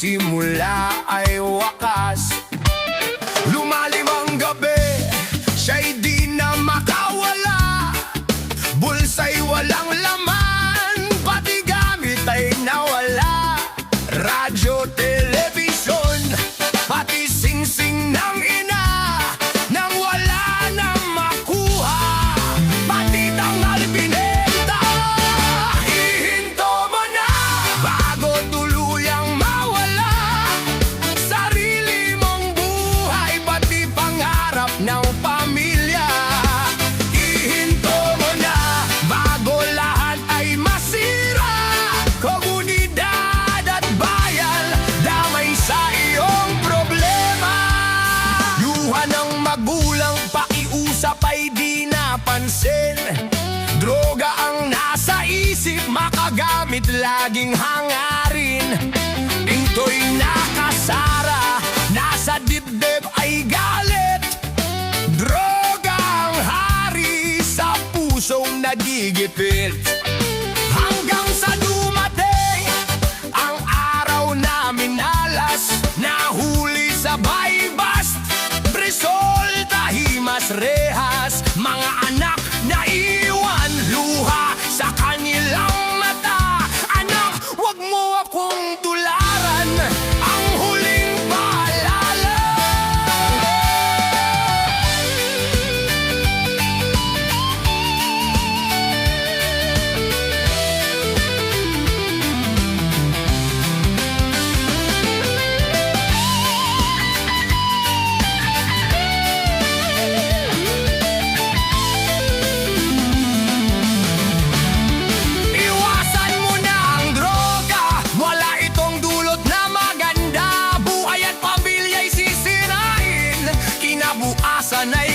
simula ay wakas. Lumalim ang gabi, siya'y di na makawala. Bulsa'y walang laman, pati gamit ay nawala. Radyo, telebisyon, pati singsing ng ina, nang wala na makuha, pati tanghal binenta. Ihinto mo na bago tuluyang mawala sarili mong buhay, pati pangarap ng pamilya. Ihinto mo na bago lahat ay masira. Komunidad at bayan, damay sa iyong problema. Luha ng magulang, pakiusap ay di napansin. Droga ang nasa isip, makagamit laging hangarin. Pinto'y nakasara, nasa dibdib ay galit. Droga ang hari sa pusong nagigipit. Hanggang sa dumating ang araw na minalas, nahuli sa baybast, Brisol, Tahimas, Rehas. Mga anak na iwan, luha sa kanilang mata. Anak, wag mo akong tularan, ang huling paalala. Iwasan mo na ang droga, wala itong dulot na maganda. Buhay at pamilya'y sisirain, kinabukasan ay